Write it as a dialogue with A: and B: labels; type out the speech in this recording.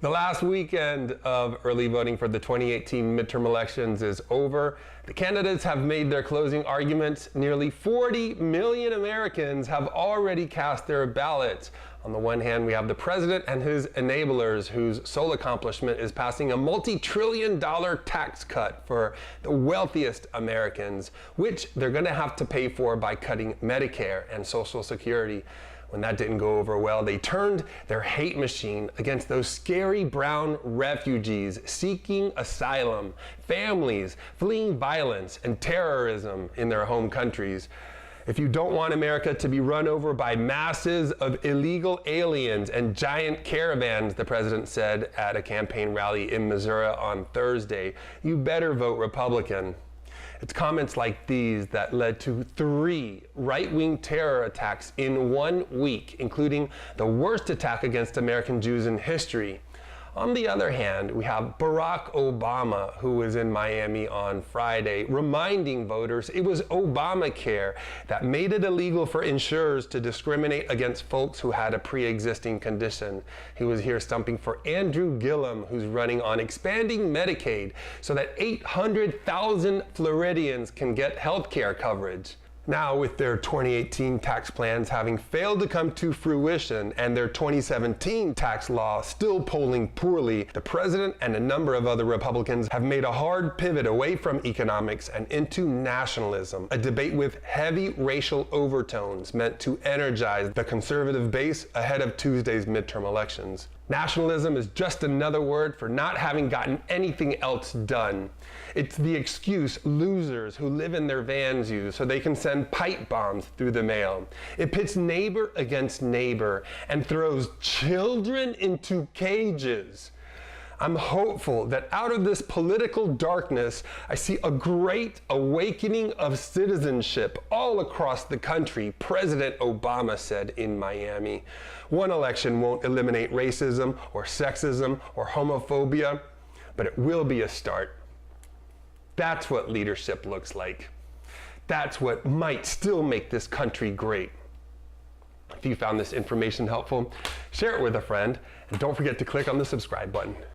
A: The last weekend of early voting for the 2018 midterm elections is over. The candidates have made their closing arguments. Nearly 40 million Americans have already cast their ballots. On the one hand, we have the president and his enablers, whose sole accomplishment is passing a multi-trillion-dollar tax cut for the wealthiest Americans, which they're going to have to pay for by cutting Medicare and Social Security. When that didn't go over well, they turned their hate machine against those scary brown refugees seeking asylum, families fleeing violence and terrorism in their home countries. If you don't want America to be run over by masses of illegal aliens and giant caravans, the president said at a campaign rally in Missouri on Thursday, you better vote Republican. It's comments like these that led to 3 right-wing terror attacks in 1 week, including the worst attack against American Jews in history. On the other hand, we have Barack Obama, who was in Miami on Friday, reminding voters it was Obamacare that made it illegal for insurers to discriminate against folks who had a pre-existing condition. He was here stumping for Andrew Gillum, who's running on expanding Medicaid so that 800,000 Floridians can get health care coverage. Now, with their 2018 tax plans having failed to come to fruition and their 2017 tax law still polling poorly, the president and a number of other Republicans have made a hard pivot away from economics and into nationalism, a debate with heavy racial overtones meant to energize the conservative base ahead of Tuesday's midterm elections. Nationalism is just another word for not having gotten anything else done. It's the excuse losers who live in their vans use so they can send pipe bombs through the mail. It pits neighbor against neighbor and throws children into cages. I'm hopeful that out of this political darkness, I see a great awakening of citizenship all across the country, President Obama said in Miami. One election won't eliminate racism or sexism or homophobia, but it will be a start. That's what leadership looks like. That's what might still make this country great. If you found this information helpful, share it with a friend, and don't forget to click on the subscribe button.